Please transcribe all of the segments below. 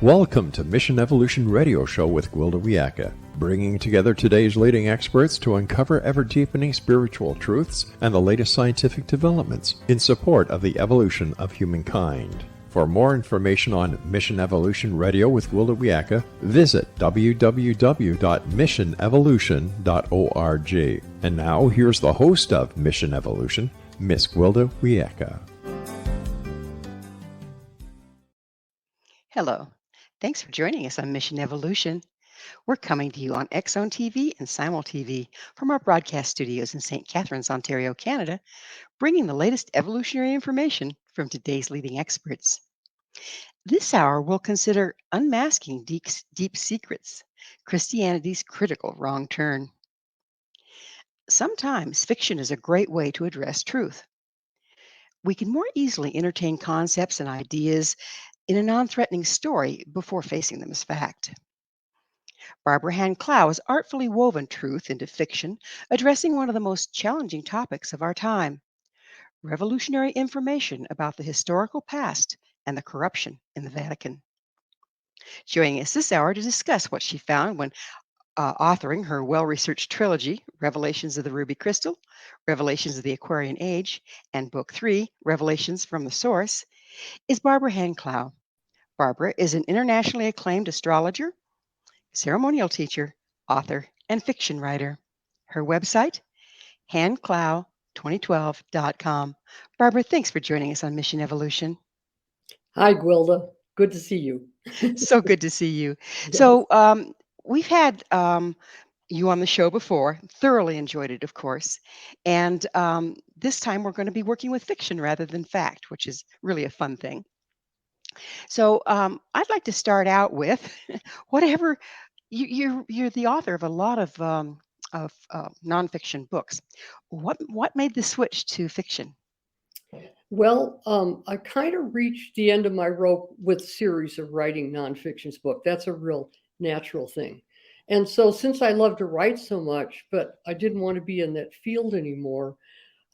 Welcome to Mission Evolution Radio Show with Gwilda Wiyaka, bringing together today's leading experts to uncover ever-deepening spiritual truths and the latest scientific developments in support of the evolution of humankind. For more information on Mission Evolution Radio with Gwilda Wiyaka, visit www.missionevolution.org. And now, here's the host of Mission Evolution, Miss Gwilda Wiyaka. Hello. Thanks for joining us on Mission Evolution. We're coming to you on X-Zone TV and Simul TV from our broadcast studios in St. Catharines, Ontario, Canada, bringing the latest evolutionary information from today's leading experts. This hour, we'll consider unmasking deep secrets, Christianity's critical wrong turn. Sometimes fiction is a great way to address truth. We can more easily entertain concepts and ideas in a non-threatening story before facing them as fact. Barbara Hand Clow has artfully woven truth into fiction, addressing one of the most challenging topics of our time: revolutionary information about the historical past and the corruption in the Vatican. Joining us this hour to discuss what she found when authoring her well-researched trilogy, Revelations of the Ruby Crystal, Revelations of the Aquarian Age, and Book 3, Revelations from the Source, is Barbara Hand Clow. Barbara is an internationally acclaimed astrologer, ceremonial teacher, author, and fiction writer. Her website, handclow2012.com. Barbara, thanks for joining us on Mission Evolution. Hi, Gwilda. Good to see you. So good to see you. Yes. So we've had you on the show before, thoroughly enjoyed it, of course. And this time we're going to be working with fiction rather than fact, which is really a fun thing. So I'd like to start out with whatever you're the author of a lot of nonfiction books. What made the switch to fiction? Well, I kind of reached the end of my rope with a series of writing nonfictions book. That's a real natural thing. And so since I love to write so much, but I didn't want to be in that field anymore,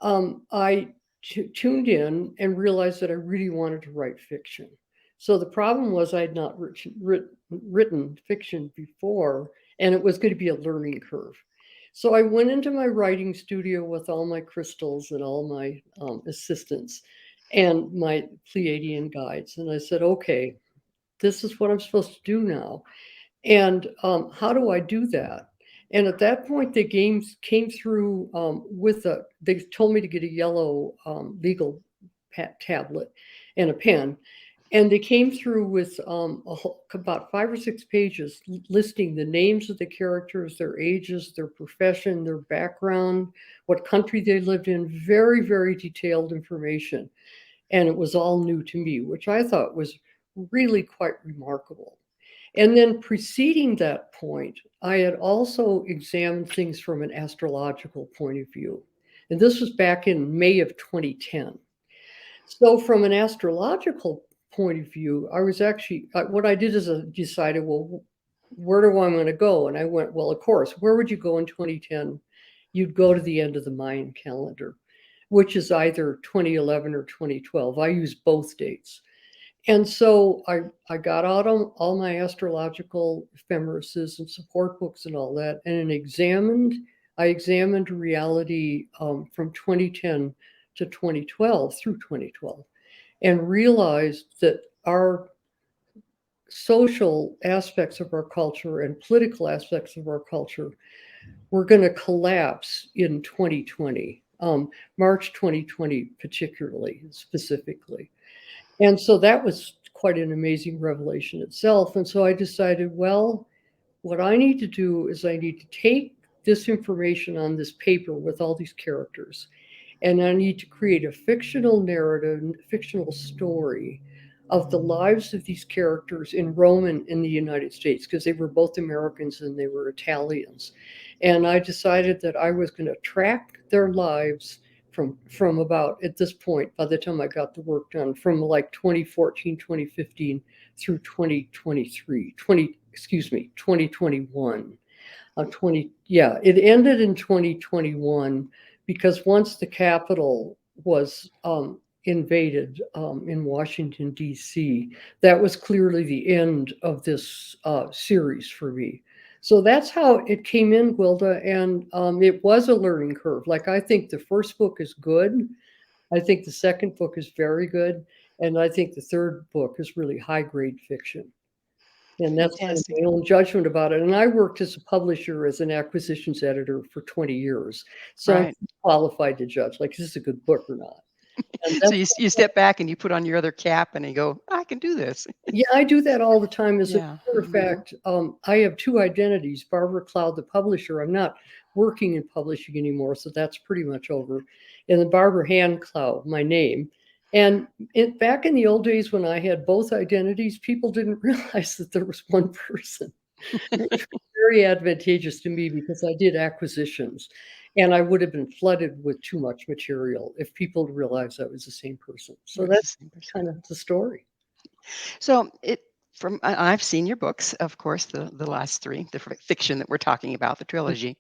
I tuned in and realized that I really wanted to write fiction. So the problem was I had not written fiction before, and it was going to be a learning curve. So I went into my writing studio with all my crystals and all my assistants and my Pleiadian guides. And I said, okay, this is what I'm supposed to do now. And how do I do that? And at that point, the games came through they told me to get a yellow legal tablet and a pen. And they came through with about 5 or 6 pages listing the names of the characters, their ages, their profession, their background, what country they lived in. Very, very detailed information. And it was all new to me, which I thought was really quite remarkable. And then preceding that point, I had also examined things from an astrological point of view. And this was back in May of 2010. So from an astrological point of view, I was actually, what I did is I decided, well, where do I want to go? And I went, well, of course, where would you go in 2010? You'd go to the end of the Mayan calendar, which is either 2011 or 2012. I use both dates. And so I got out on all my astrological ephemerises and support books and all that, and I examined reality from 2010 to 2012 through 2012. And realized that our social aspects of our culture and political aspects of our culture were going to collapse in 2020, March 2020 particularly, specifically. And so that was quite an amazing revelation itself. And so I decided, well, what I need to do is I need to take this information on this paper with all these characters, and I need to create a fictional narrative, fictional story of the lives of these characters in Rome and in the United States, because they were both Americans and they were Italians. And I decided that I was going to track their lives from about, at this point, by the time I got the work done, from like 2014, 2015 through 2021. It ended in 2021 because once the capital was invaded in Washington, D.C., that was clearly the end of this series for me. So that's how it came in, Gwilda, and it was a learning curve. Like, I think the first book is good. I think the second book is very good. And I think the third book is really high-grade fiction. And that's kind of Fantastic. my own judgment about it. And I worked as a publisher, as an acquisitions editor for 20 years. So I'm Right. qualified to judge, like, is this a good book or not? And So that's, you step back and you put on your other cap and you go, I can do this. yeah, I do that all the time. As a Yeah. matter of fact, I have two identities. Barbara Cloud, the publisher, I'm not working in publishing anymore, so that's pretty much over. And then Barbara Hand Clow, my name. And back in the old days when I had both identities, people didn't realize that there was one person. It was very advantageous to me because I did acquisitions, and I would have been flooded with too much material if people realized I was the same person. So You're the that's same person. kind of the story. So I've seen your books, of course, the last three, the fiction that we're talking about, the trilogy,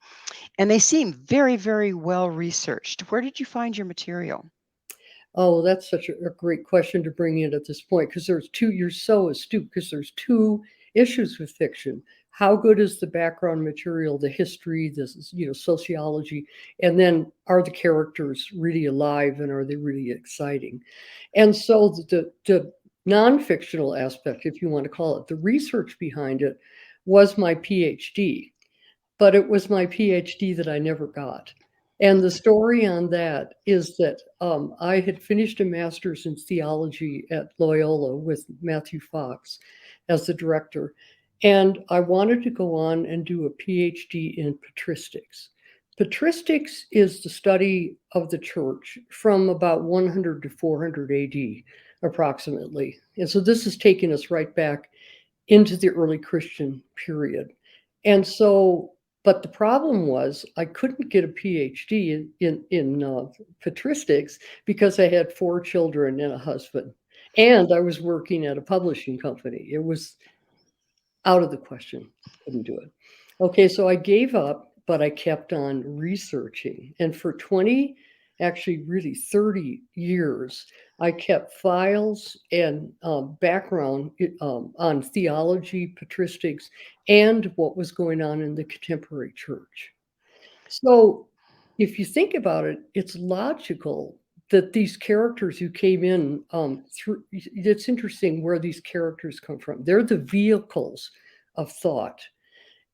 and they seem very, very well researched. Where did you find your material? Oh, that's such a great question to bring in at this point, because there's two, you're so astute, because there's two issues with fiction. How good is the background material, the history, this, sociology, and then are the characters really alive and are they really exciting? And so the non-fictional aspect, if you want to call it, the research behind it was my PhD, but it was my PhD that I never got. And the story on that is that I had finished a master's in theology at Loyola with Matthew Fox as the director. And I wanted to go on and do a PhD in patristics. Patristics is the study of the church from about 100 to 400 AD, approximately. And so this is taking us right back into the early Christian period. And so, but the problem was I couldn't get a PhD in patristics because I had 4 children and a husband, and I was working at a publishing company. It was out of the question. Couldn't do it. Okay, so I gave up, but I kept on researching. And for 20, actually really 30 years, I kept files and background on theology, patristics, and what was going on in the contemporary church. So if you think about it, it's logical that these characters who came in through, it's interesting where these characters come from. They're the vehicles of thought.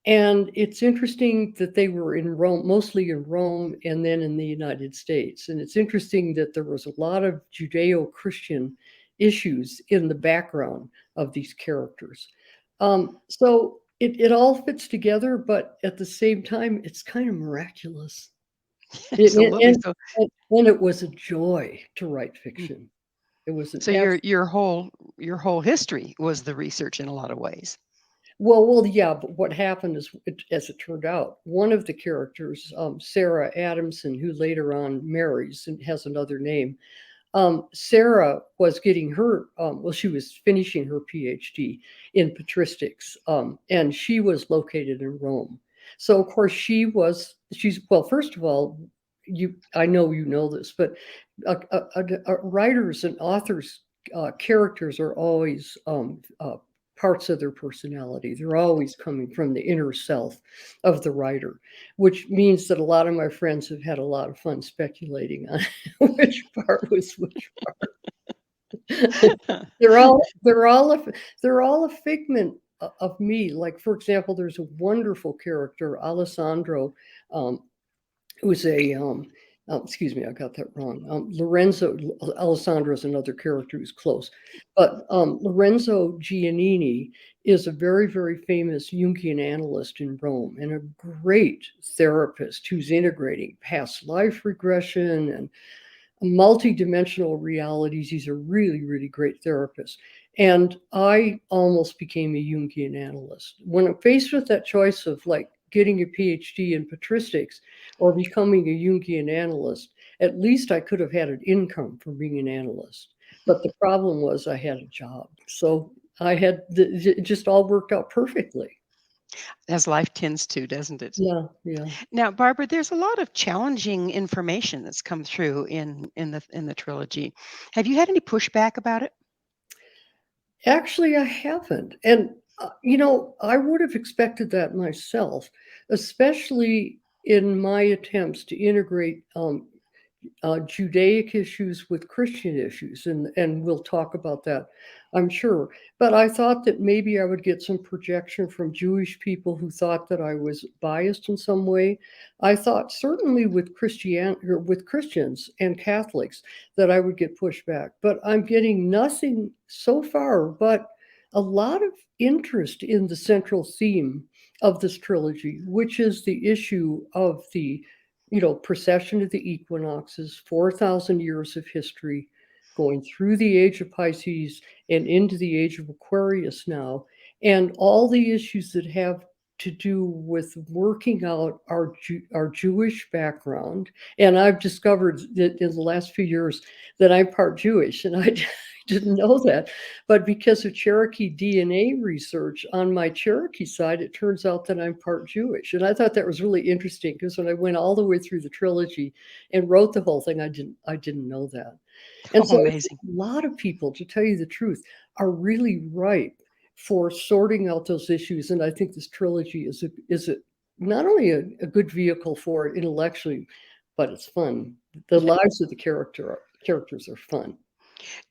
And it's interesting that they were in Rome, mostly in Rome, and then in the United States. And it's interesting that there was a lot of Judeo-Christian issues in the background of these characters. So it all fits together, but at the same time, it's kind of miraculous. Absolutely. So, And it was a joy to write fiction. It was an so your whole history was the research in a lot of ways. Well, yeah, but what happened is, as it turned out, one of the characters, Sarah Adamson, who later on marries and has another name, Sarah was getting her, she was finishing her PhD in patristics, and she was located in Rome. So, of course, well, first of all, I know you know this, but writers and authors' characters are always parts of their personality. They're always coming from the inner self of the writer, which means that a lot of my friends have had a lot of fun speculating on which part was which part. they're all a figment of me. Like, for example, there's a wonderful character, Alessandro, who's a excuse me, I got that wrong. Lorenzo Alessandro is another character who's close, but Lorenzo Giannini is a very, very famous Jungian analyst in Rome and a great therapist who's integrating past life regression and multi-dimensional realities. He's a really, really great therapist. And I almost became a Jungian analyst. When I'm faced with that choice of like getting a PhD in patristics or becoming a Jungian analyst, at least I could have had an income from being an analyst. But the problem was I had a job. So it just all worked out perfectly. As life tends to, doesn't it? Yeah, yeah. Now, Barbara, there's a lot of challenging information that's come through in the trilogy. Have you had any pushback about it? Actually, I haven't. And, I would have expected that myself, especially in my attempts to integrate Judaic issues with Christian issues, and we'll talk about that, I'm sure. But I thought that maybe I would get some projection from Jewish people who thought that I was biased in some way. I thought certainly with with Christians and Catholics that I would get pushback, but I'm getting nothing so far but a lot of interest in the central theme of this trilogy, which is the issue of the precession of the equinoxes, 4,000 years of history, going through the age of Pisces and into the age of Aquarius now, and all the issues that have to do with working out our Jewish background. And I've discovered that in the last few years that I'm part Jewish, and I didn't know that. But because of Cherokee DNA research on my Cherokee side, it turns out that I'm part Jewish. And I thought that was really interesting because when I went all the way through the trilogy and wrote the whole thing, I didn't know that. And Oh, so I think amazing. a lot of people, to tell you the truth, are really ripe for sorting out those issues. And I think this trilogy is not only a good vehicle for it intellectually, but it's fun. The lives of the characters are fun.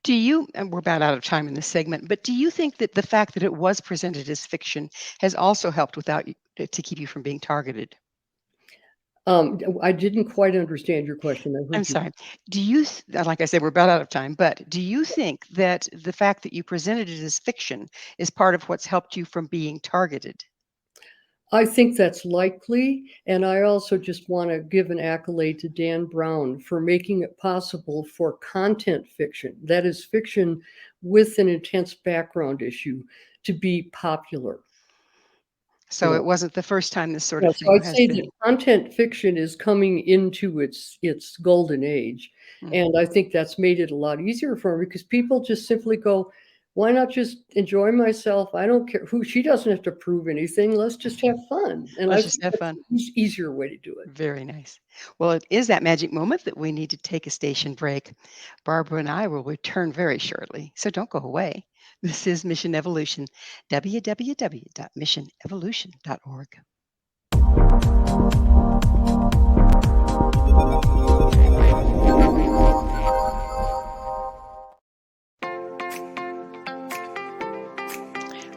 Do you, and we're about out of time in this segment, but do you think that the fact that it was presented as fiction has also helped to keep you from being targeted? I didn't quite understand your question. I I'm heard you. sorry. Like I said, we're about out of time, but do you think that the fact that you presented it as fiction is part of what's helped you from being targeted? I think that's likely, and I also just want to give an accolade to Dan Brown for making it possible for content fiction, that is fiction with an intense background issue, to be popular. You So know, it wasn't the first time this sort yeah, of so thing I'd has say that been. content fiction is coming into its golden age, Mhm. and I think that's made it a lot easier for me because people just simply go, "Why not just enjoy myself? I don't care who." She doesn't have to prove anything. Let's just have fun, and I Let's think just have that's fun. an easier way to do it. Very nice. Well, it is that magic moment that we need to take a station break. Barbara and I will return very shortly, so don't go away. This is Mission Evolution, www.missionevolution.org.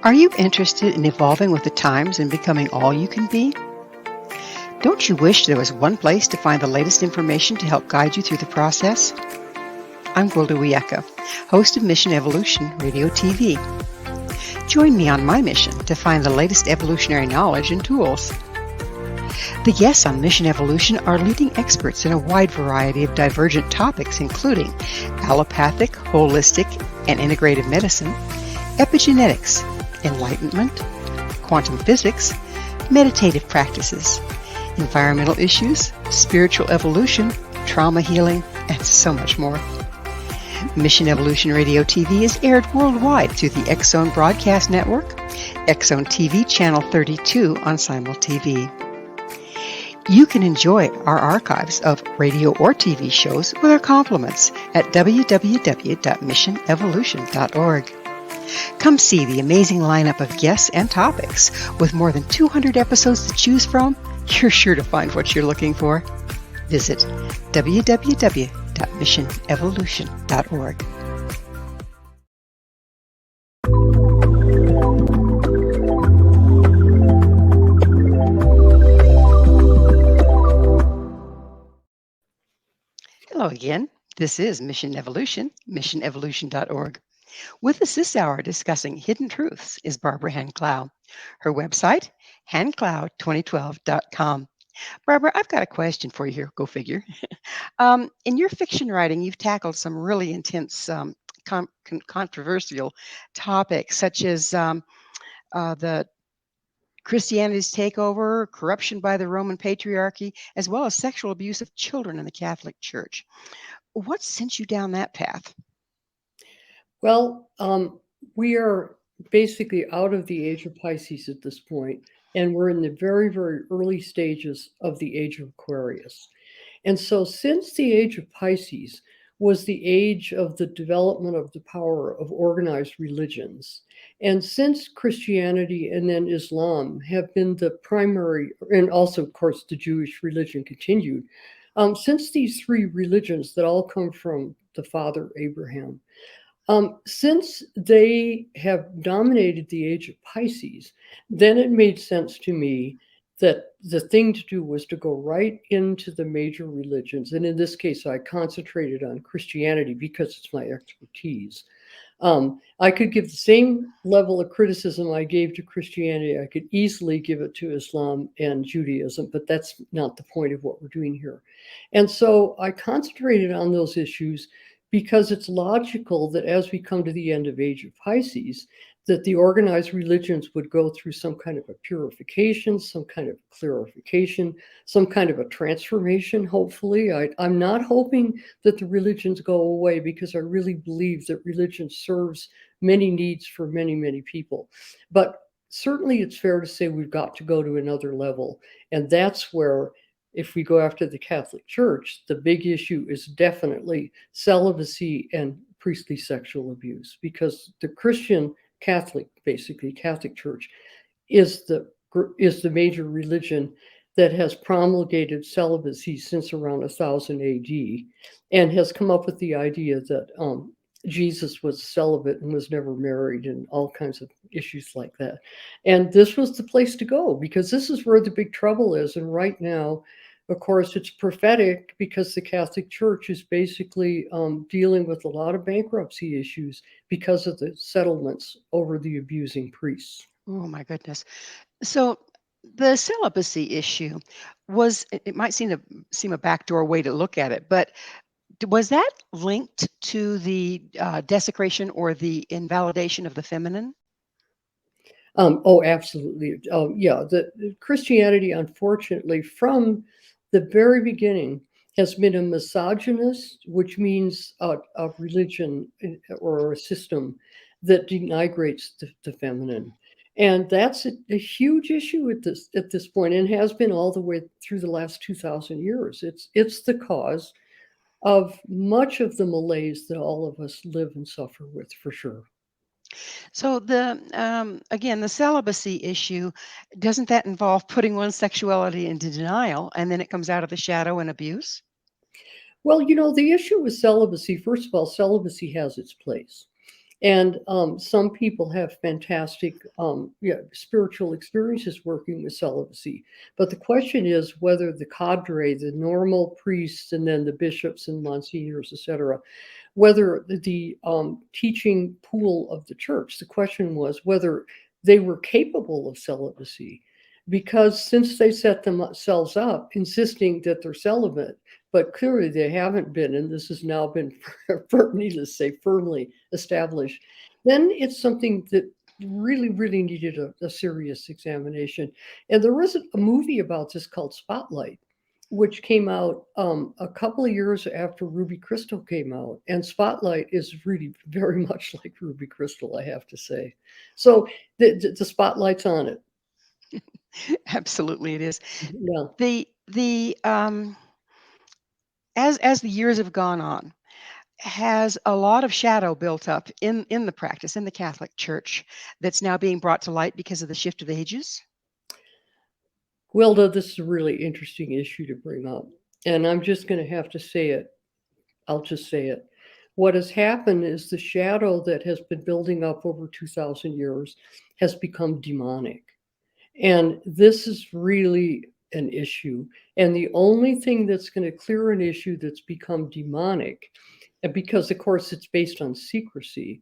Are you interested in evolving with the times and becoming all you can be? Don't you wish there was one place to find the latest information to help guide you through the process? I'm Gwilda Wiyaka, host of Mission Evolution Radio TV. Join me on my mission to find the latest evolutionary knowledge and tools. The guests on Mission Evolution are leading experts in a wide variety of divergent topics, including allopathic, holistic, and integrative medicine, epigenetics, enlightenment, quantum physics, meditative practices, environmental issues, spiritual evolution, trauma healing, and so much more. Mission Evolution Radio TV is aired worldwide through the X-Zone Broadcast Network, X-Zone TV Channel 32 on Simul TV. You can enjoy our archives of radio or TV shows with our compliments at www.missionevolution.org. Come see the amazing lineup of guests and topics. With more than 200 episodes to choose from, you're sure to find what you're looking for. Visit www.missionevolution.org. Hello again. This is Mission Evolution, missionevolution.org. With us this hour discussing hidden truths is Barbara Hand Clow. Her website, handclow2012.com. Barbara, I've got a question for you here. Go figure. In your fiction writing, you've tackled some really intense, controversial topics, such as the Christianity's takeover, corruption by the Roman patriarchy, as well as sexual abuse of children in the Catholic Church. What sent you down that path? Well, we are basically out of the age of Pisces at this point. and we're in the very, very early stages of the age of Aquarius. And so, since the age of Pisces was the age of the development of the power of organized religions, and since Christianity and then Islam have been the primary, and also, of course, the Jewish religion continued, since these three religions that all come from the father Abraham, since they have dominated the age of Pisces, then it made sense to me that the thing to do was to go right into the major religions. And in this case, I concentrated on Christianity because it's my expertise. I could give the same level of criticism I gave to Christianity. I could easily give it to Islam and Judaism, but that's not the point of what we're doing here. And so I concentrated on those issues because it's logical that as we come to the end of Age of Pisces, that the organized religions would go through some kind of a purification, some kind of clarification, some kind of a transformation, hopefully. I'm not hoping that the religions go away, because I really believe that religion serves many needs for many, many people. But certainly it's fair to say we've got to go to another level. And that's where, if we go after the Catholic Church, the big issue is definitely celibacy and priestly sexual abuse, because the Christian Catholic, basically Catholic Church, is the major religion that has promulgated celibacy since around 1000 AD, and has come up with the idea that Jesus was celibate and was never married, and all kinds of issues like that. And this was the place to go, because this is where the big trouble is. And right now, of course, it's prophetic, because the Catholic Church is basically dealing with a lot of bankruptcy issues because of the settlements over the abusing priests. Oh, my goodness. So the celibacy issue it might seem a backdoor way to look at it, but was that linked to the desecration or the invalidation of the feminine? Oh, absolutely. Yeah, the Christianity, unfortunately, from the very beginning, has been a misogynist, which means a religion or a system that denigrates the feminine. And that's a huge issue at this point, and has been all the way through the last 2,000 years. It's the cause of much of the malaise that all of us live and suffer with, for sure. So again, the celibacy issue, doesn't that involve putting one's sexuality into denial, and then it comes out of the shadow and abuse? Well, the issue with celibacy, first of all, celibacy has its place. And some people have fantastic spiritual experiences working with celibacy. But the question is whether the cadre, the normal priests, and then the bishops and monsignors, etc., whether the teaching pool of the church, the question was whether they were capable of celibacy. Because since they set themselves up insisting that they're celibate, but clearly they haven't been, and this has now been, needless to say, firmly established, then it's something that really, really needed a serious examination. And there was a movie about this called Spotlight, which came out a couple of years after Ruby Crystal came out. And Spotlight is really very much like Ruby Crystal, I have to say. So the spotlight's on it. Absolutely, it is. Yeah. The as the years have gone on, has a lot of shadow built up in the practice in the Catholic Church that's now being brought to light because of the shift of ages? Gwilda, this is a really interesting issue to bring up. And I'm just going to have to say it. I'll just say it. What has happened is the shadow that has been building up over 2,000 years has become demonic. And this is really an issue. And the only thing that's going to clear an issue that's become demonic, and because, of course, it's based on secrecy,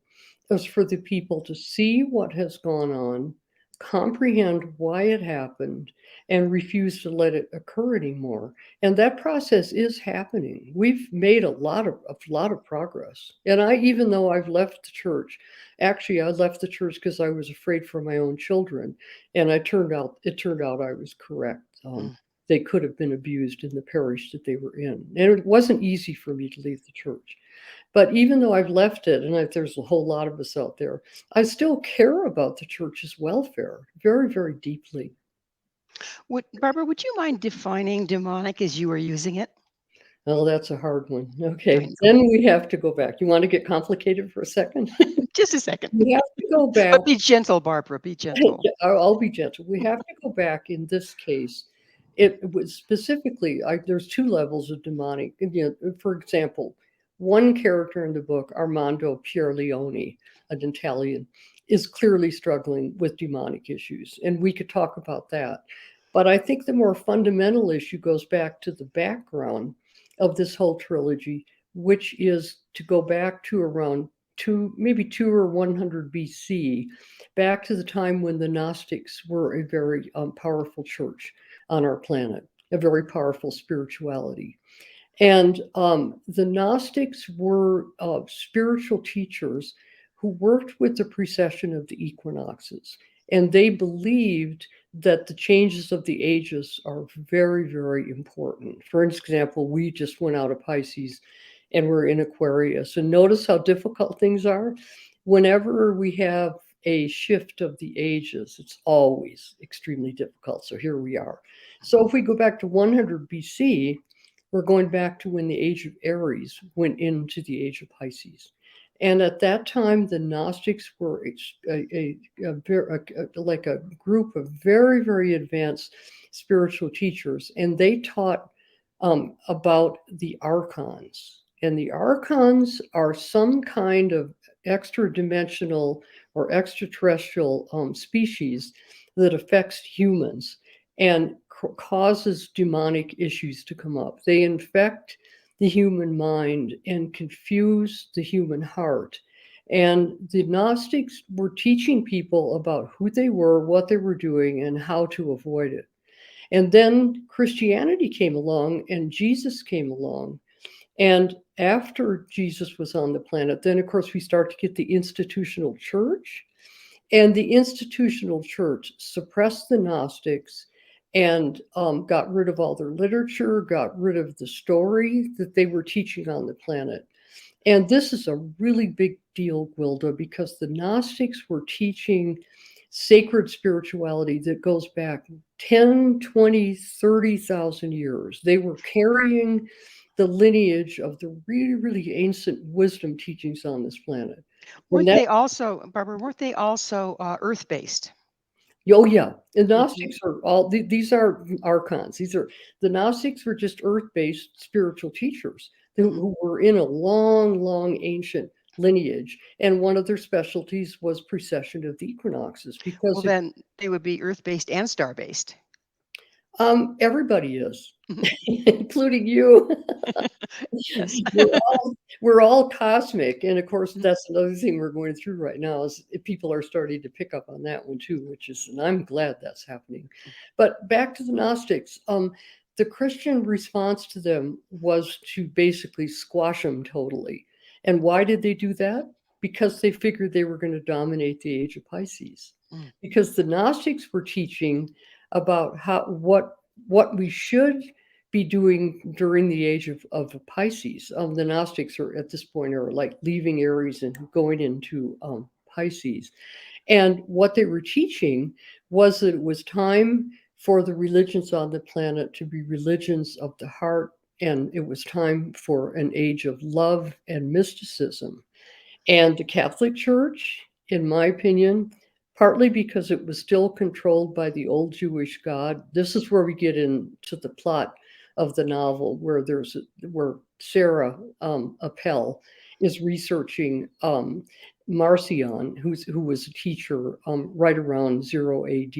is for the people to see what has gone on, comprehend why it happened, and refuse to let it occur anymore. And that process is happening. We've made a lot of progress. And even though I've left the church, actually I left the church because I was afraid for my own children, and it turned out I was correct. They could have been abused in the parish that they were in, and it wasn't easy for me to leave the church. But even though I've left it, and there's a whole lot of us out there, I still care about the church's welfare very, very deeply. Barbara, would you mind defining demonic as you were using it? Oh, that's a hard one. I Okay, know. then we have to go back. You want to get complicated for a second? Just a second. We have to go back. But be gentle, Barbara. Be gentle. I'll be gentle. We have to go back in this case. It was specifically, there's two levels of demonic. For example, one character in the book, Armando Pierleoni, an Italian, is clearly struggling with demonic issues. And we could talk about that. But I think the more fundamental issue goes back to the background of this whole trilogy, which is to go back to around maybe 2 or 100 BC, back to the time when the Gnostics were a very powerful church on our planet, a very powerful spirituality. And the Gnostics were spiritual teachers who worked with the precession of the equinoxes. And they believed that the changes of the ages are very, very important. For example, we just went out of Pisces and we're in Aquarius. And notice how difficult things are. Whenever we have a shift of the ages, it's always extremely difficult. So here we are. So if we go back to 100 BC, we're going back to when the age of Aries went into the age of Pisces. And at that time, the Gnostics were like a group of very, very advanced spiritual teachers, and they taught about the archons. And the archons are some kind of extra-dimensional or extraterrestrial species that affects humans and causes demonic issues to come up. They infect the human mind and confuse the human heart. And the Gnostics were teaching people about who they were, what they were doing, and how to avoid it. And then Christianity came along and Jesus came along. And after Jesus was on the planet, then of course we start to get the institutional church. And the institutional church suppressed the Gnostics and got rid of all their literature, got rid of the story that they were teaching on the planet. And this is a really big deal, Gwilda, because the Gnostics were teaching sacred spirituality that goes back 10, 20, 30,000 years. They were carrying the lineage of the really, really ancient wisdom teachings on this planet. Weren't they also, Barbara, earth-based? Oh, yeah. The Gnostics are these are archons. The Gnostics were just earth-based spiritual teachers who were in a long, long ancient lineage. And one of their specialties was precession of the equinoxes. Because then they would be earth-based and star-based. Everybody is, including you. Yes. We're all cosmic. And of course, that's another thing we're going through right now is people are starting to pick up on that one too, and I'm glad that's happening. But back to the Gnostics, the Christian response to them was to basically squash them totally. And why did they do that? Because they figured they were going to dominate the age of Pisces. Because the Gnostics were teaching about what we should be doing during the age of Pisces. The Gnostics are at this point are like leaving Aries and going into Pisces. And what they were teaching was that it was time for the religions on the planet to be religions of the heart. And it was time for an age of love and mysticism. And the Catholic Church, in my opinion, partly because it was still controlled by the old Jewish God. This is where we get into the plot of the novel, where Sarah Appel is researching Marcion, who was a teacher right around 0 AD.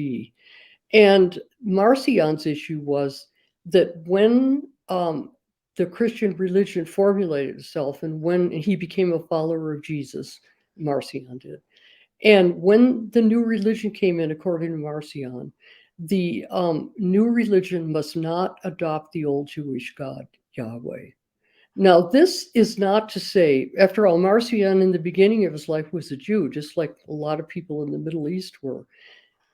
And Marcion's issue was that when the Christian religion formulated itself and when he became a follower of Jesus, Marcion did, and when the new religion came in, according to Marcion, the new religion must not adopt the old Jewish God, Yahweh. Now, this is not to say, after all, Marcion in the beginning of his life was a Jew, just like a lot of people in the Middle East were.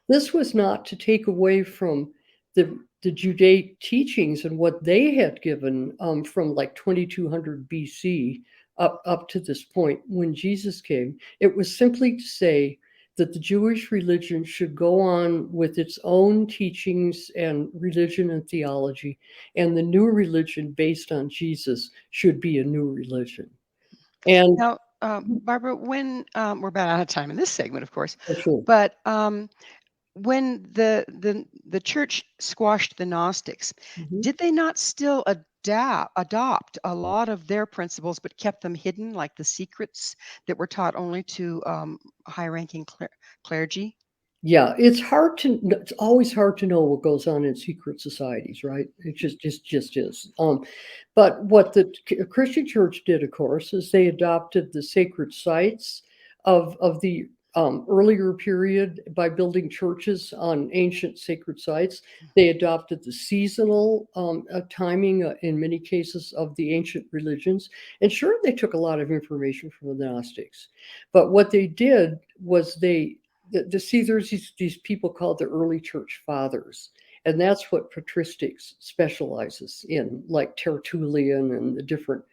This was not to take away from the Judaic teachings and what they had given from like 2200 BC up to this point when Jesus came. It was simply to say that the Jewish religion should go on with its own teachings and religion and theology, and the new religion based on Jesus should be a new religion. And Now, Barbara, when we're about out of time in this segment, of course, sure. but when the church squashed the Gnostics, did they not still adopt a lot of their principles, but kept them hidden, like the secrets that were taught only to high-ranking clergy? Yeah, it's always hard to know what goes on in secret societies, right? It just is. But what the Christian Church did, of course, is they adopted the sacred sites of the earlier period by building churches on ancient sacred sites. They adopted the seasonal timing in many cases of the ancient religions. And sure, they took a lot of information from the Gnostics. But what they did was there's these people called the early church fathers. And that's what patristics specializes in, like Tertullian and the different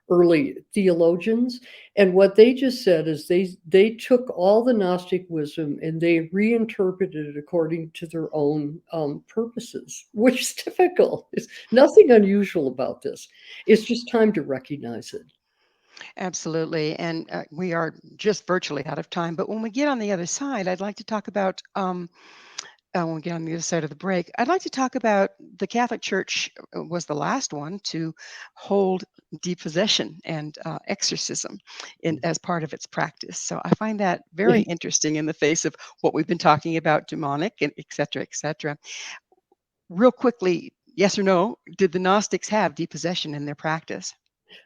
early theologians. And what they just said is they took all the Gnostic wisdom and they reinterpreted it according to their own purposes, which is difficult. There's nothing unusual about this. It's just time to recognize it. Absolutely. And we are just virtually out of time. But when we get on the other side, I'd like to talk about, when we get on the other side of the break, I'd like to talk about the Catholic Church was the last one to hold depossession and exorcism as part of its practice. So I find that very interesting in the face of what we've been talking about, demonic, and et cetera, et cetera. Real quickly, yes or no, did the Gnostics have depossession in their practice?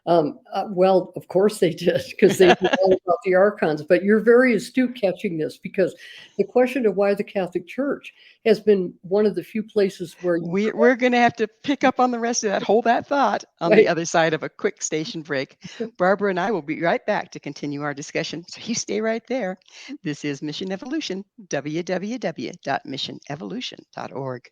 Well, of course they did, because they knew all about the archons. But you're very astute catching this, because the question of why the Catholic Church has been one of the few places where we're going to have to pick up on the rest of that. Hold that thought on the other side of a quick station break. Barbara and I will be right back to continue our discussion. So you stay right there. This is Mission Evolution, www.missionevolution.org.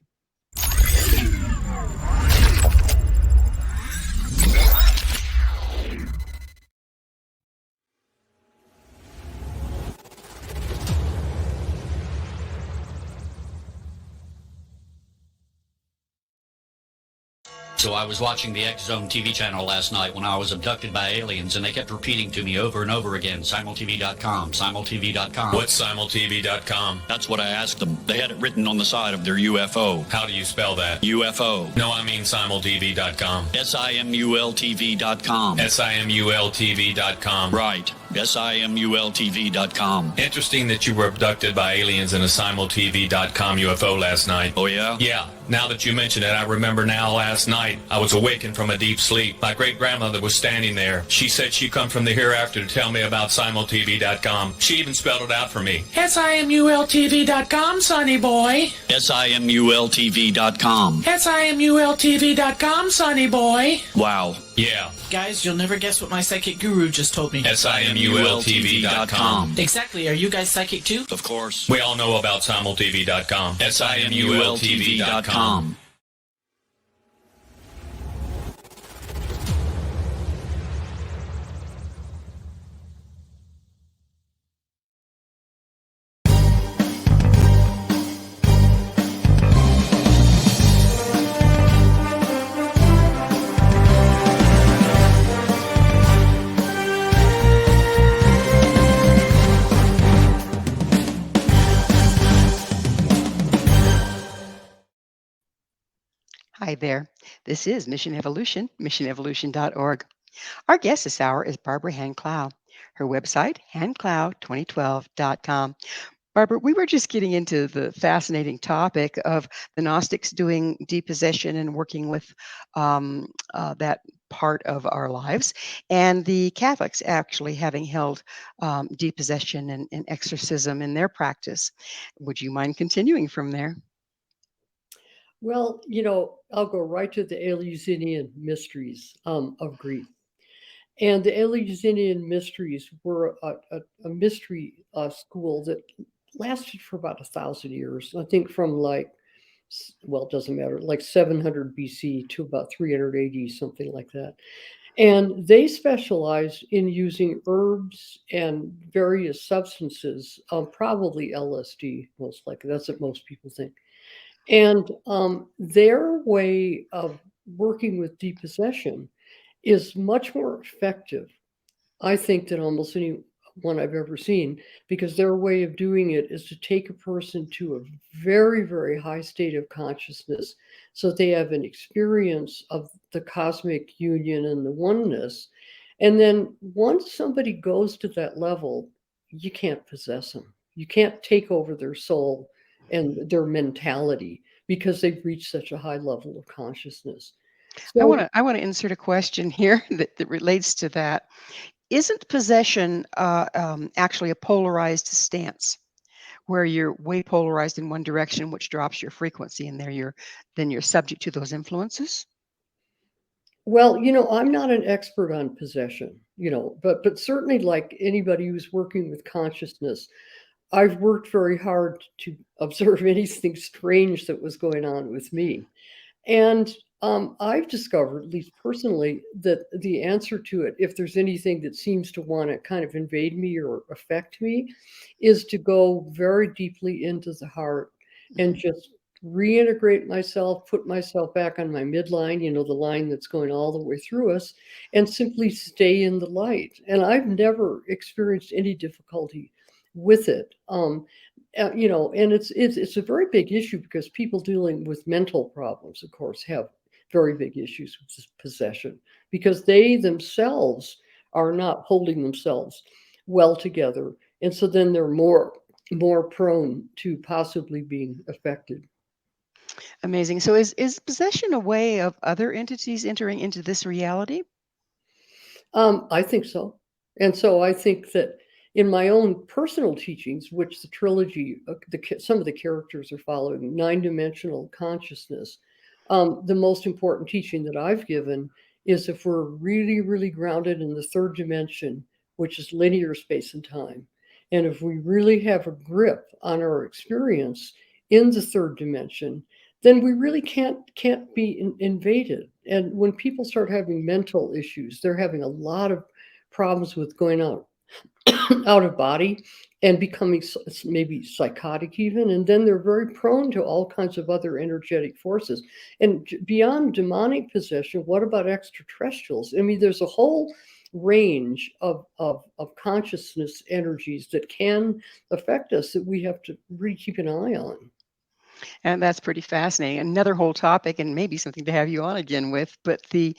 So I was watching the X Zone TV channel last night when I was abducted by aliens, and they kept repeating to me over and over again, simultv.com, simultv.com. What's simultv.com? That's what I asked them. They had it written on the side of their UFO. How do you spell that? UFO. No, I mean simultv.com. simultv.com. simultv.com. Right. simultv.com. Interesting that you were abducted by aliens in a simultv.com UFO last night. Oh, yeah? Yeah. Now that you mention it, I remember now last night I was awakened from a deep sleep. My great-grandmother was standing there. She said she'd come from the hereafter to tell me about simultv.com. She even spelled it out for me. simultv.com, sonny boy. simultv.com. simultv.com, sonny boy. Wow. Yeah. Guys, you'll never guess what my psychic guru just told me. simultv.com. Exactly. Are you guys psychic too? Of course. We all know about simultv.com. simultv.com. Hi there. This is Mission Evolution, missionevolution.org. Our guest this hour is Barbara Hand Clow. Her website, handclow2012.com. Barbara, we were just getting into the fascinating topic of the Gnostics doing depossession and working with that part of our lives, and the Catholics actually having held depossession and exorcism in their practice. Would you mind continuing from there? Well, I'll go right to the Eleusinian mysteries of Greek. And the Eleusinian mysteries were a mystery school that lasted for about 1,000 years. I think from it doesn't matter, like 700 BC to about 300 AD, something like that. And they specialize in using herbs and various substances, probably LSD, most likely. That's what most people think. And their way of working with depossession is much more effective, I think, than almost any one I've ever seen, because their way of doing it is to take a person to a very, very high state of consciousness so that they have an experience of the cosmic union and the oneness. And then once somebody goes to that level, you can't possess them. You can't take over their soul and their mentality because they've reached such a high level of consciousness. So, I want to insert a question here that relates to that. Isn't possession actually a polarized stance, where you're way polarized in one direction, which drops your frequency, and then you're subject to those influences? well, I'm not an expert on possession, but certainly, like anybody who's working with consciousness, I've worked very hard to observe anything strange that was going on with me. And I've discovered, at least personally, that the answer to it, if there's anything that seems to want to kind of invade me or affect me, is to go very deeply into the heart and just reintegrate myself, put myself back on my midline, the line that's going all the way through us, and simply stay in the light. And I've never experienced any difficulty with it. And it's a very big issue because people dealing with mental problems, of course, have very big issues with this possession because they themselves are not holding themselves well together, and so then they're more prone to possibly being affected. Amazing. So is possession a way of other entities entering into this reality? I think so. And so I think that in my own personal teachings, which the trilogy, some of the characters are following, nine-dimensional consciousness, the most important teaching that I've given is if we're really, really grounded in the third dimension, which is linear space and time, and if we really have a grip on our experience in the third dimension, then we really can't be invaded. And when people start having mental issues, they're having a lot of problems with going out out of body and becoming maybe psychotic even, and then they're very prone to all kinds of other energetic forces. And beyond demonic possession, what about extraterrestrials? I mean, there's a whole range of consciousness energies that can affect us that we have to really keep an eye on. And that's pretty fascinating. Another whole topic, and maybe something to have you on again with. But we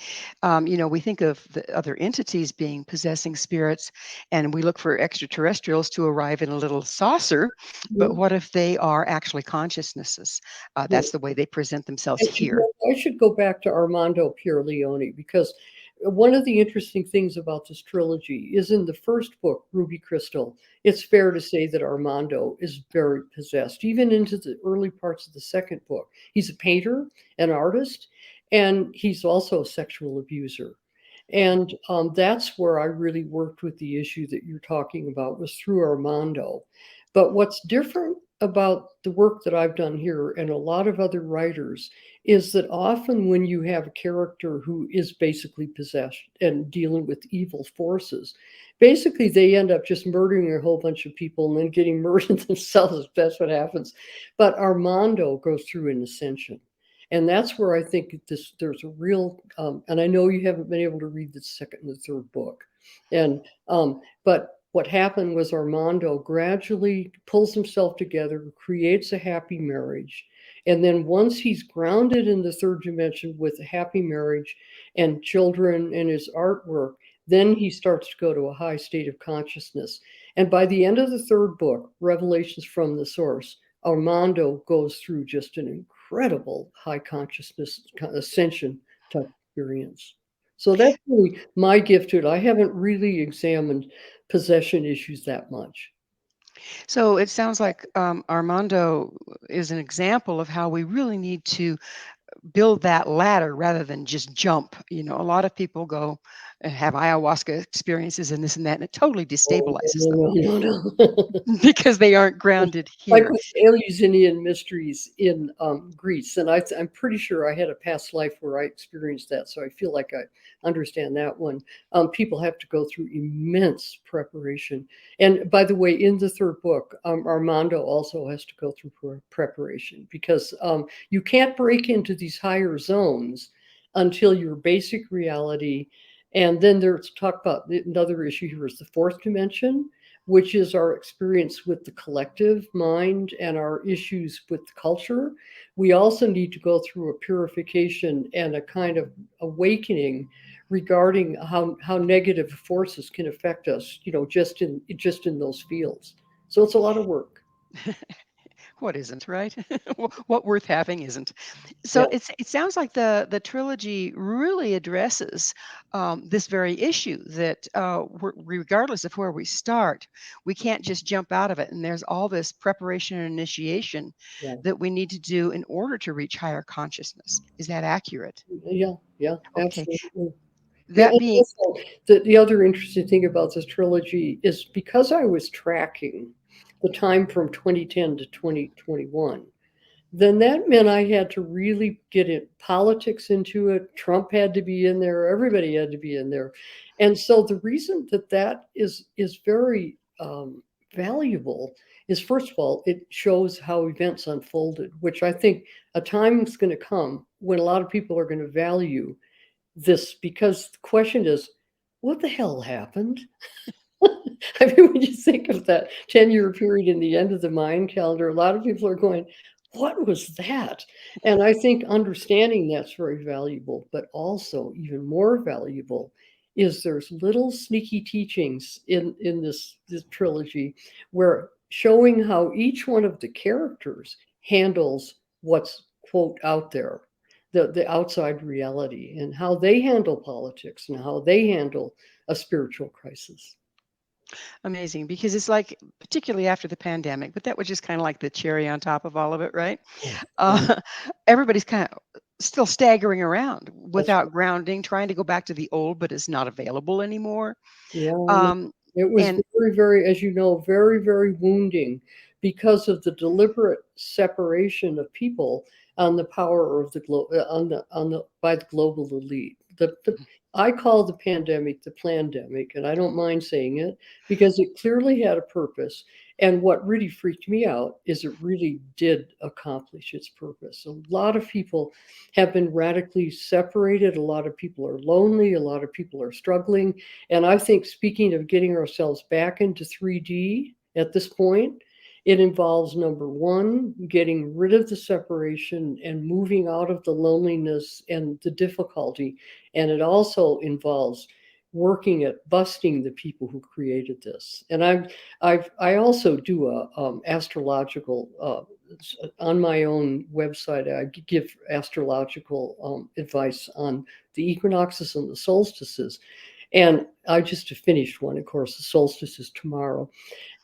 think of the other entities being possessing spirits, and we look for extraterrestrials to arrive in a little saucer. But what if they are actually consciousnesses? That's the way they present themselves here. I should go back to Armando Pierleoni, because one of the interesting things about this trilogy is in the first book, Ruby Crystal, it's fair to say that Armando is very possessed, even into the early parts of the second book. He's a painter, an artist, and he's also a sexual abuser. And that's where I really worked with the issue that you're talking about, was through Armando. But what's different about the work that I've done here and a lot of other writers is that often when you have a character who is basically possessed and dealing with evil forces, basically they end up just murdering a whole bunch of people and then getting murdered themselves. That's what happens. But Armando goes through an ascension. And that's where I think there's a real, and I know you haven't been able to read the second and the third book. But what happened was Armando gradually pulls himself together, creates a happy marriage. And then once he's grounded in the third dimension with a happy marriage and children and his artwork, then he starts to go to a high state of consciousness. And by the end of the third book, Revelations from the Source, Armando goes through just an incredible high consciousness ascension type experience. So that's really my gift to it. I haven't really examined possession issues that much. So it sounds like Armando is an example of how we really need to build that ladder rather than just jump. A lot of people go have ayahuasca experiences and this and that, and it totally Oh, destabilizes them no. because they aren't grounded Like here. with Eleusinian mysteries in Greece, and I'm pretty sure I had a past life where I experienced that, so I feel like I understand that one. People have to go through immense preparation, and by the way, in the third book, Armando also has to go through preparation because you can't break into these higher zones until your basic reality. And then there's talk about another issue here is the fourth dimension, which is our experience with the collective mind and our issues with the culture. We also need to go through a purification and a kind of awakening regarding how negative forces can affect us, just in those fields. So it's a lot of work. What isn't, right? What worth having isn't. Yeah. So it sounds like the trilogy really addresses this very issue that regardless of where we start, we can't just jump out of it. And there's all this preparation and initiation Yeah. that we need to do in order to reach higher consciousness. Is that accurate? Yeah, Okay. absolutely. Yeah, That and being also the other interesting thing about this trilogy is because I was tracking the time from 2010 to 2021, then that meant I had to really get politics into it. Trump had to be in there. Everybody had to be in there. And so the reason that is very valuable is, first of all, it shows how events unfolded, which I think a time is going to come when a lot of people are going to value this, because the question is, what the hell happened? I mean, when you think of that 10-year period in the end of the Mayan calendar, a lot of people are going, what was that? And I think understanding that's very valuable, but also even more valuable is there's little sneaky teachings in this trilogy where showing how each one of the characters handles what's quote out there, the outside reality, and how they handle politics and how they handle a spiritual crisis. amazing because it's like, particularly after the pandemic, but that was just kind of like the cherry on top of all of it, right? Yeah, Uh, everybody's kind of still staggering around that's without grounding, trying to go back to the old, but it's not available anymore. Yeah, Um, it was and very, very, as you know, very, very wounding because of the deliberate separation of people on the power of the on the by the global elite. I call the pandemic the plandemic, and I don't mind saying it because it clearly had a purpose. And what really freaked me out is it really did accomplish its purpose. A lot of people have been radically separated. A lot of people are lonely. A lot of people are struggling. And I think, speaking of getting ourselves back into 3D at this point, it involves, number one, getting rid of the separation and moving out of the loneliness and the difficulty. And it also involves working at busting the people who created this. And I also do a astrological on my own website. I give astrological advice on the equinoxes and the solstices. And I just finished one, of course, the solstice is tomorrow.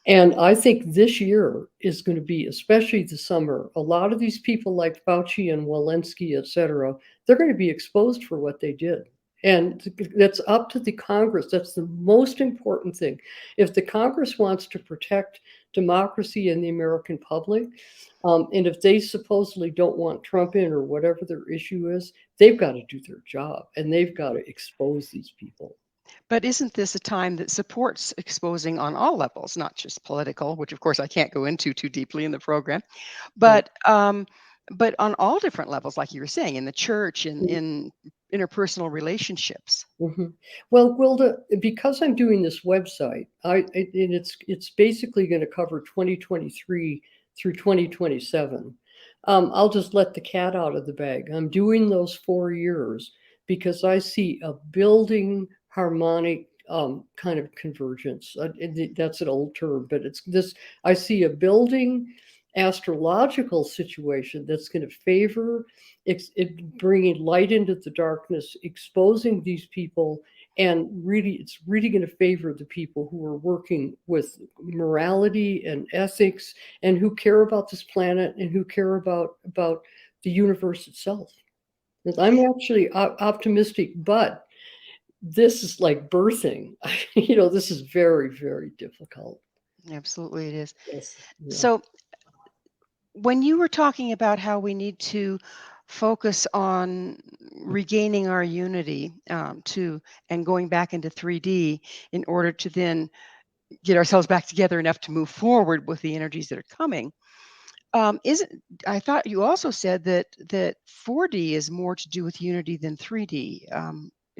And I think this year is going to be, especially the summer, a lot of these people like Fauci and Walensky, et cetera, they're going to be exposed for what they did. And that's up to the Congress. That's the most important thing. If the Congress wants to protect democracy and the American public, and if they supposedly don't want Trump in or whatever their issue is, they've got to do their job and they've got to expose these people. but isn't this a time that supports exposing on all levels, not just political, which of course I can't go into too deeply in the program, but on all different levels, like you were saying, in the church, in interpersonal relationships. Mhm. Well, Gwilda, because I'm doing this website, and it's basically going to cover 2023 through 2027. I'll just let the cat out of the bag. I'm doing those 4 years because I see a building harmonic kind of convergence. That's an old term, but it's this. I see a building astrological situation that's going to favor bringing light into the darkness, exposing these people, and really, it's really going to favor the people who are working with morality and ethics, and who care about this planet, and who care about the universe itself. I'm actually optimistic, but this is like birthing. This is very, very difficult. Absolutely, it is. Yes. Yeah. So, when you were talking about how we need to focus on regaining our unity and going back into 3D in order to then get ourselves back together enough to move forward with the energies that are coming. Isn't I thought you also said that 4D is more to do with unity than 3D.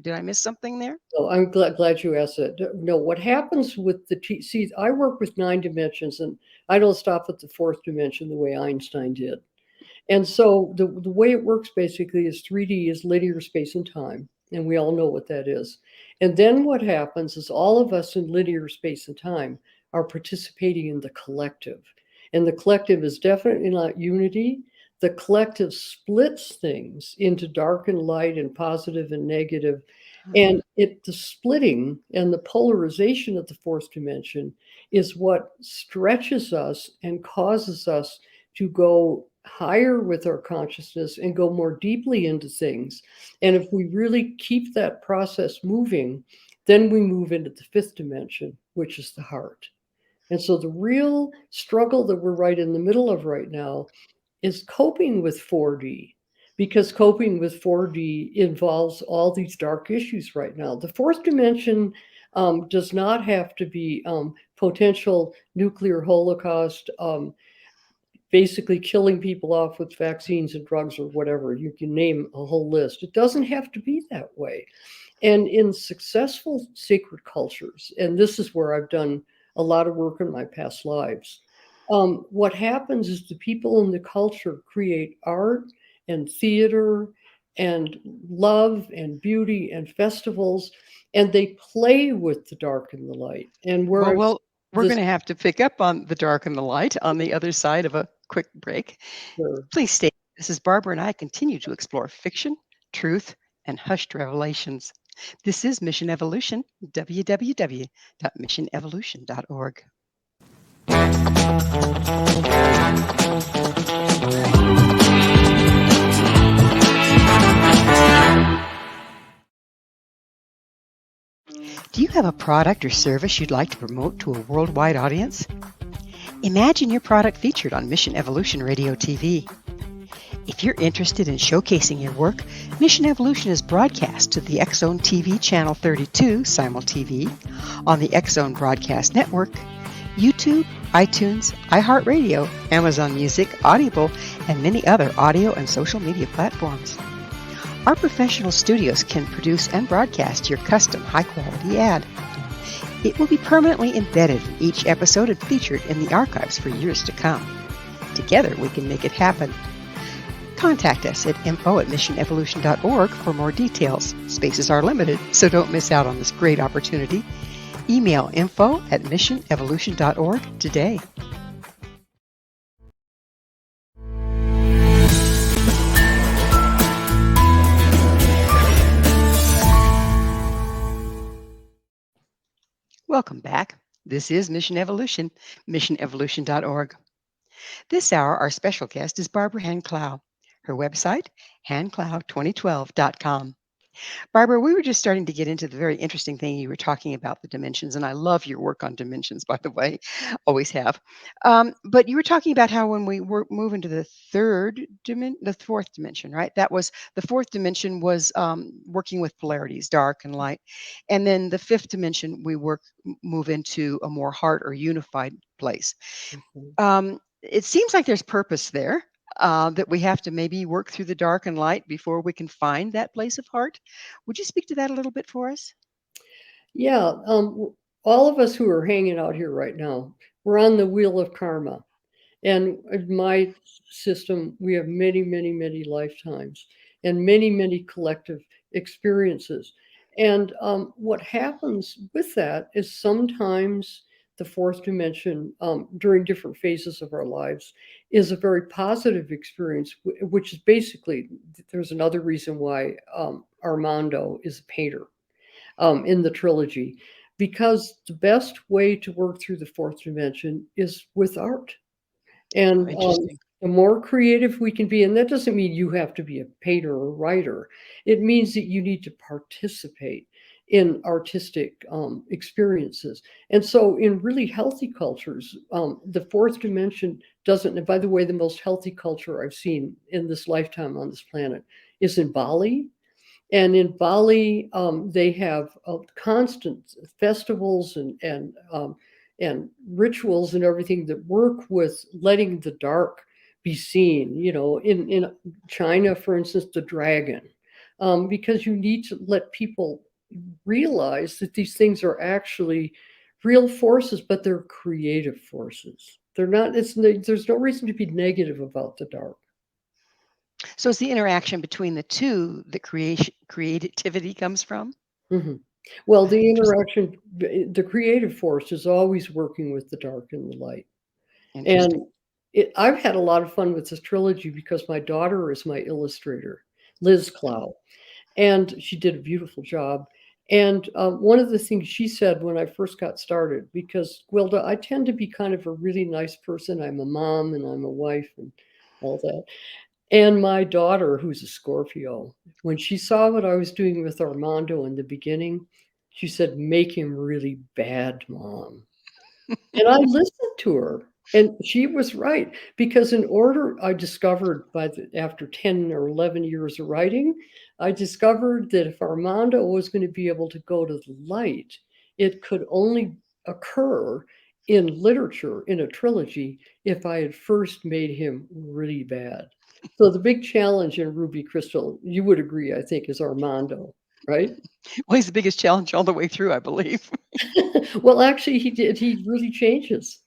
Did I miss something there? So I'm glad you asked that. No, what happens with see, I work with 9 dimensions, and I don't stop at the 4th dimension the way Einstein did. And so the way it works basically is 3D is linear space and time, and we all know what that is. And then what happens is all of us in linear space and time are participating in the collective. And the collective is definitely not unity. The collective splits things into dark and light and positive and negative. And the splitting and the polarization of the 4th dimension is what stretches us and causes us to go higher with our consciousness and go more deeply into things. And if we really keep that process moving, then we move into the 5th dimension, which is the heart. And so the real struggle that we're right in the middle of right now is coping with 4D, because coping with 4D involves all these dark issues right now. The 4th dimension does not have to be potential nuclear holocaust, basically killing people off with vaccines and drugs or whatever. You can name a whole list. It doesn't have to be that way. And in successful sacred cultures, and this is where I've done a lot of work in my past lives, what happens is the people in the culture create art and theater and love and beauty and festivals, and they play with the dark and the light. And where Well, we're going to have to pick up on the dark and the light on the other side of a quick break. Sure. Please stay. This is Barbara, and I continue to explore fiction, truth, and hushed revelations. This is Mission Evolution, www.missionevolution.org. Do you have a product or service you'd like to promote to a worldwide audience? Imagine your product featured on Mission Evolution Radio TV. If you're interested in showcasing your work, Mission Evolution is broadcast to the X-Zone TV Channel 32 Simul TV, on the X-Zone Broadcast Network, YouTube, iTunes, iHeartRadio, Amazon Music, Audible, and many other audio and social media platforms. Our professional studios can produce and broadcast your custom high-quality ad. It will be permanently embedded in each episode and featured in the archives for years to come. Together, we can make it happen. Contact us at info@missionevolution.org for more details. Spaces are limited, so don't miss out on this great opportunity. Email info@missionevolution.org today. Welcome back. This is Mission Evolution, missionevolution.org. This hour, our special guest is Barbara Hand Clow. Her website, handclow2012.com. Barbara, we were just starting to get into the very interesting thing you were talking about, the dimensions, and I love your work on dimensions, by the way, always have. But you were talking about how when we move into the the 4th dimension, right? That was the 4th dimension was working with polarities, dark and light, and then the 5th dimension we move into a more heart or unified place. It seems like there's purpose there. That we have to maybe work through the dark and light before we can find that place of heart. Would you speak to that a little bit for us? Yeah, all of us who are hanging out here right now, we're on the wheel of karma. And in my system, we have many, many, many lifetimes and many, many collective experiences. And what happens with that is sometimes the 4th dimension during different phases of our lives is a very positive experience, which is basically, there's another reason why Armando is a painter in the trilogy, because the best way to work through the 4th dimension is with art. And the more creative we can be, and that doesn't mean you have to be a painter or writer, it means that you need to participate in artistic experiences. And so in really healthy cultures, the fourth dimension doesn't, and by the way, the most healthy culture I've seen in this lifetime on this planet is in Bali. And in Bali, they have constant festivals and rituals and everything that work with letting the dark be seen. You know, in China, for instance, the dragon, because you need to let people realize that these things are actually real forces, but they're creative forces. They're not. There's no reason to be negative about the dark. So it's the interaction between the two that creativity comes from? Mm-hmm. Well, the interaction, the creative force is always working with the dark and the light. And I've had a lot of fun with this trilogy because my daughter is my illustrator, Liz Clow, and she did a beautiful job. And one of the things she said when I first got started, because Gwilda, I tend to be kind of a really nice person. I'm a mom and I'm a wife and all that. And my daughter, who's a Scorpio, when she saw what I was doing with Armando in the beginning, she said, "Make him really bad, Mom." And I listened to her, and she was right. Because I discovered after 10 or 11 years of writing, I discovered that if Armando was going to be able to go to the light, it could only occur in literature, in a trilogy, if I had first made him really bad. So the big challenge in Ruby Crystal, you would agree, I think, is Armando, right? Well, he's the biggest challenge all the way through, I believe. Well, actually, he did. He really changes.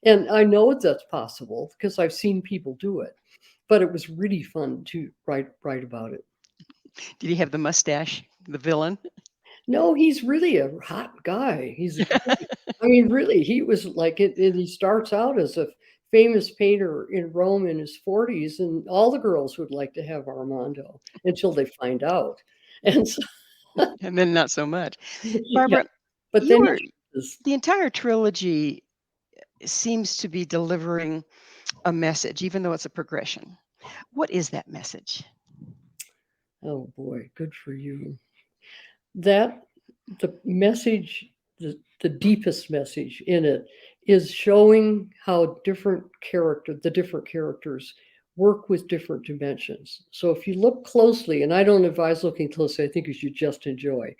And I know that's possible because I've seen people do it. But it was really fun to write about it. Did he have the mustache, the villain? No, he's really a hot guy. I mean, really, he was like it. He starts out as a famous painter in Rome in his 40s, and all the girls would like to have Armando until they find out. And so, And then not so much. yeah, Barbara, but then the entire trilogy seems to be delivering a message, even though it's a progression. What is that message? Oh boy, good for you. That the message, the deepest message in it is showing how the different characters work with different dimensions. So if you look closely, and I don't advise looking closely, I think you should just enjoy.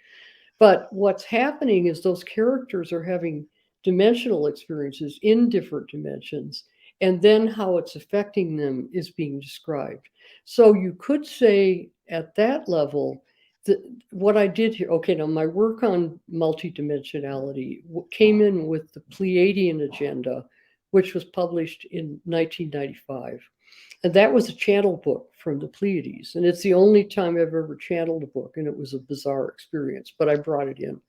But what's happening is those characters are having dimensional experiences in different dimensions, and then how it's affecting them is being described. So you could say at that level, what I did here, okay, now my work on multidimensionality came in with the Pleiadian Agenda, which was published in 1995. And that was a channel book from the Pleiades. And it's the only time I've ever channeled a book. And it was a bizarre experience, but I brought it in.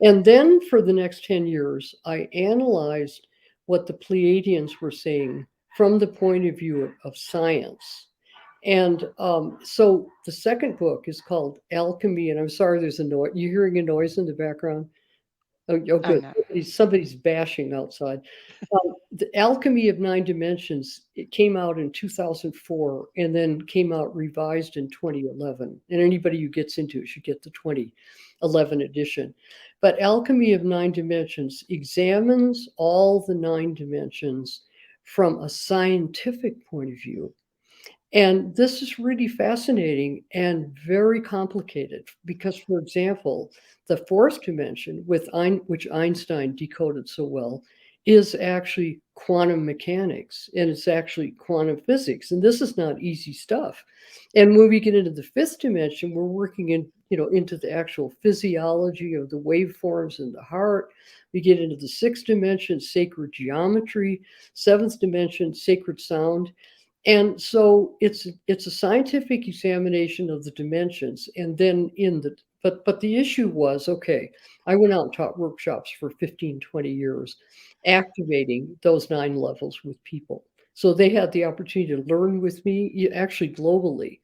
And then for the next 10 years, I analyzed what the Pleiadians were saying from the point of view of science. And so the second book is called Alchemy. And I'm sorry, there's a noise. You hearing a noise in the background? Oh, good. Somebody's bashing outside. The Alchemy of Nine Dimensions, it came out in 2004 and then came out revised in 2011. And anybody who gets into it should get the 2011 edition. But Alchemy of Nine Dimensions examines all the 9 dimensions from a scientific point of view. And this is really fascinating and very complicated because, for example, the fourth dimension, which Einstein decoded so well, is actually quantum mechanics, and it's actually quantum physics. And this is not easy stuff. And when we get into the fifth dimension, we're working into the actual physiology of the waveforms in the heart. We get into the sixth dimension, sacred geometry, seventh dimension, sacred sound. And so it's a scientific examination of the dimensions. And then but the issue was, okay, I went out and taught workshops for 15, 20 years, activating those 9 levels with people. So they had the opportunity to learn with me, actually globally.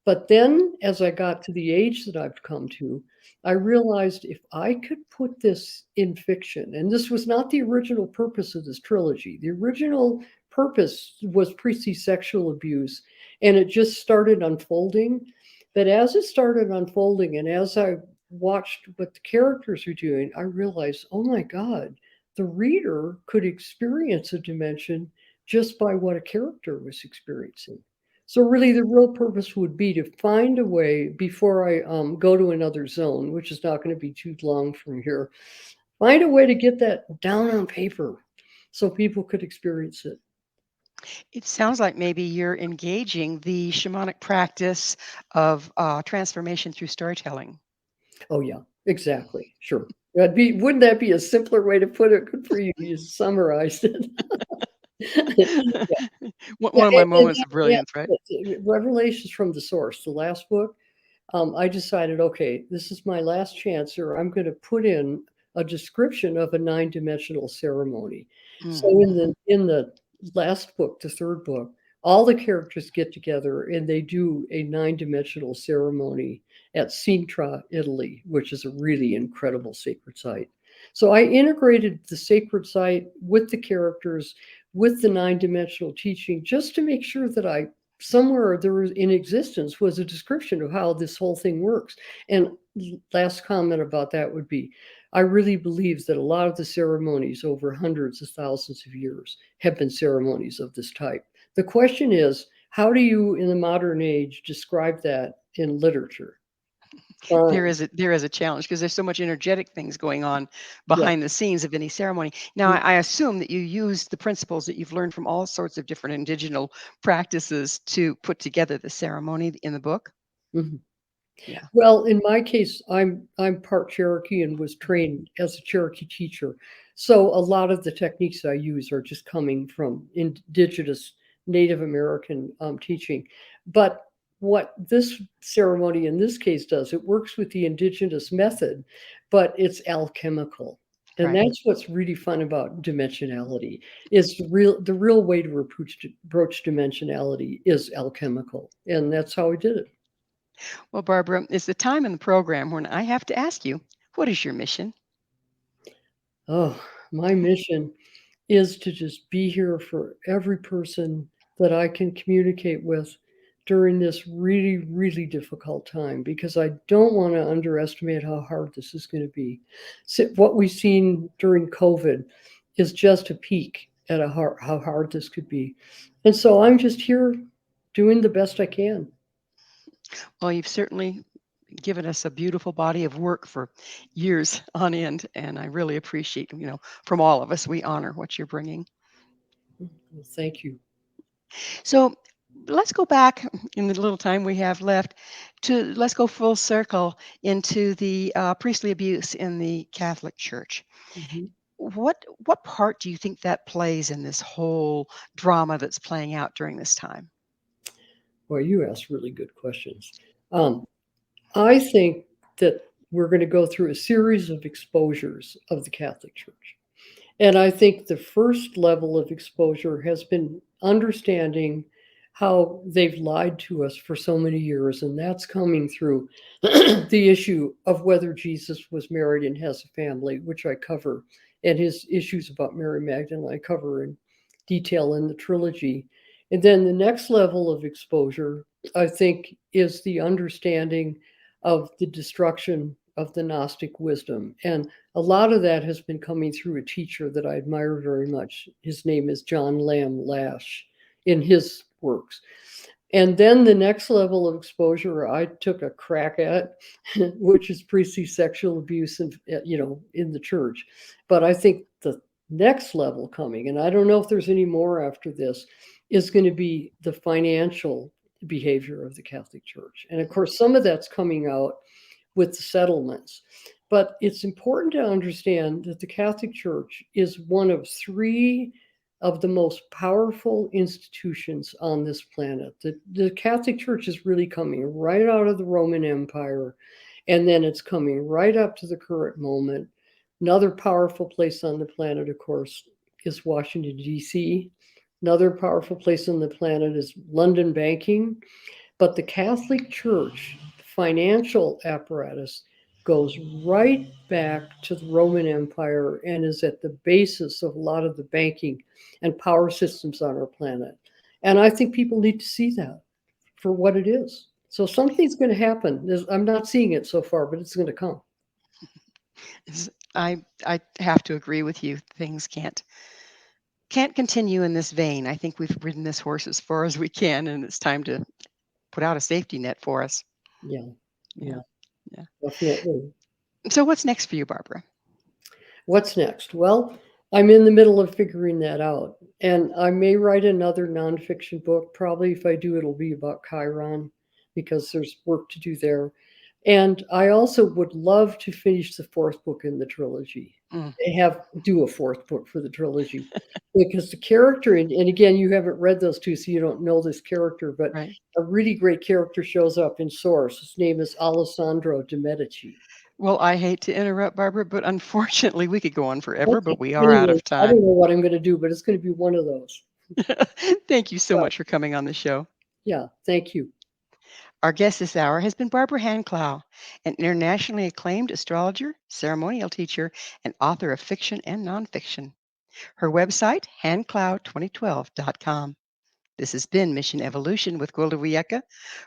But then as I got to the age that I've come to, I realized if I could put this in fiction, and this was not the original purpose of this trilogy, the original purpose was priestly sexual abuse, and it just started unfolding. But as it started unfolding, and as I watched what the characters are doing, I realized, oh my God, the reader could experience a dimension just by what a character was experiencing. So really the real purpose would be to find a way, before I go to another zone, which is not going to be too long from here, find a way to get that down on paper so people could experience it. It sounds like maybe you're engaging the shamanic practice of transformation through storytelling. Oh yeah, exactly. Sure. Wouldn't that be a simpler way to put it? Good for you. You summarized it. Yeah. One of my moments of Yeah, brilliance, right? Revelations from the Source, the last book. I decided, okay, this is my last chance here. I'm going to put in a description of a 9-dimensional ceremony. So in the last book, the third book, all the characters get together and they do a 9-dimensional ceremony at Sintra, Italy, which is a really incredible sacred site. So I integrated the sacred site with the characters, with the 9-dimensional teaching, just to make sure that somewhere there was in existence was a description of how this whole thing works. And last comment about that would be, I really believe that a lot of the ceremonies over hundreds of thousands of years have been ceremonies of this type. The question is, how do you in the modern age describe that in literature? There is a challenge because there's so much energetic things going on behind the scenes of any ceremony. Now, I assume that you use the principles that you've learned from all sorts of different indigenous practices to put together the ceremony in the book. Mhm. Yeah. Well, in my case, I'm part Cherokee and was trained as a Cherokee teacher. So a lot of the techniques I use are just coming from indigenous Native American teaching. But what this ceremony in this case does, it works with the indigenous method, but it's alchemical. And Right. that's what's really fun about dimensionality, is the real way to approach dimensionality is alchemical. And that's how I did it. Well, Barbara, it's the time in the program when I have to ask you, what is your mission? Oh, my mission is to just be here for every person that I can communicate with during this really, really difficult time, because I don't want to underestimate how hard this is going to be. So what we've seen during COVID is just a peek at how hard this could be. And so I'm just here doing the best I can. Well, you've certainly given us a beautiful body of work for years on end, and I really appreciate, from all of us, we honor what you're bringing. Well, thank you. So let's go back in the little time we have left let's go full circle into the priestly abuse in the Catholic Church. Mhm. What part do you think that plays in this whole drama that's playing out during this time? Well, you asked really good questions. I think that we're going to go through a series of exposures of the Catholic Church. And I think the first level of exposure has been understanding how they've lied to us for so many years. And that's coming through the issue of whether Jesus was married and has a family, which I cover, and his issues about Mary Magdalene, I cover in detail in the trilogy. And then the next level of exposure, I think, is the understanding of the destruction of the Gnostic wisdom. And a lot of that has been coming through a teacher that I admire very much. His name is John Lamb Lash in his works. And then the next level of exposure I took a crack at, which is priestly sexual abuse in the church. But I think the next level coming, and I don't know if there's any more after this, is going to be the financial behavior of the Catholic Church. And of course, some of that's coming out with the settlements. But it's important to understand that the Catholic Church is one of 3 of the most powerful institutions on this planet. The Catholic Church is really coming right out of the Roman Empire, and then it's coming right up to the current moment. Another powerful place on the planet, of course, is Washington, D.C. Another powerful place on the planet is London banking. But the Catholic Church financial apparatus goes right back to the Roman Empire and is at the basis of a lot of the banking and power systems on our planet. And I think people need to see that for what it is. So something's going to happen. I'm not seeing it so far, but it's going to come. I have to agree with you. Things can't continue in this vein. I think we've ridden this horse as far as we can, and it's time to put out a safety net for us. Yeah. Yeah. Definitely. So what's next for you, Barbara? What's next? Well, I'm in the middle of figuring that out. And I may write another nonfiction book. Probably if I do, it'll be about Chiron, because there's work to do there. And I also would love to finish the fourth book in the trilogy. Do a fourth book for the trilogy, because the character, and again, you haven't read those two, so you don't know this character, but Right. a really great character shows up in Source. His name is Alessandro de Medici. Well, I hate to interrupt, Barbara, but unfortunately we could go on forever, but we are Anyway, out of I don't time. know what I'm going to do, but it's going to be one of those. Thank you so much for coming on the show. Yeah, thank you. Our guest this hour has been Barbara Hand Clow, an internationally acclaimed astrologer, ceremonial teacher, and author of fiction and nonfiction. Her website, handclow2012.com. This has been Mission Evolution with Gwilda Wiyaka.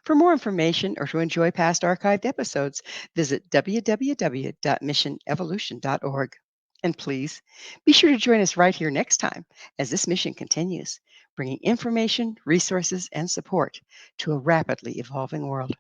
For more information or to enjoy past archived episodes, visit www.missionevolution.org. And please be sure to join us right here next time as this mission continues, bringing information, resources, and support to a rapidly evolving world.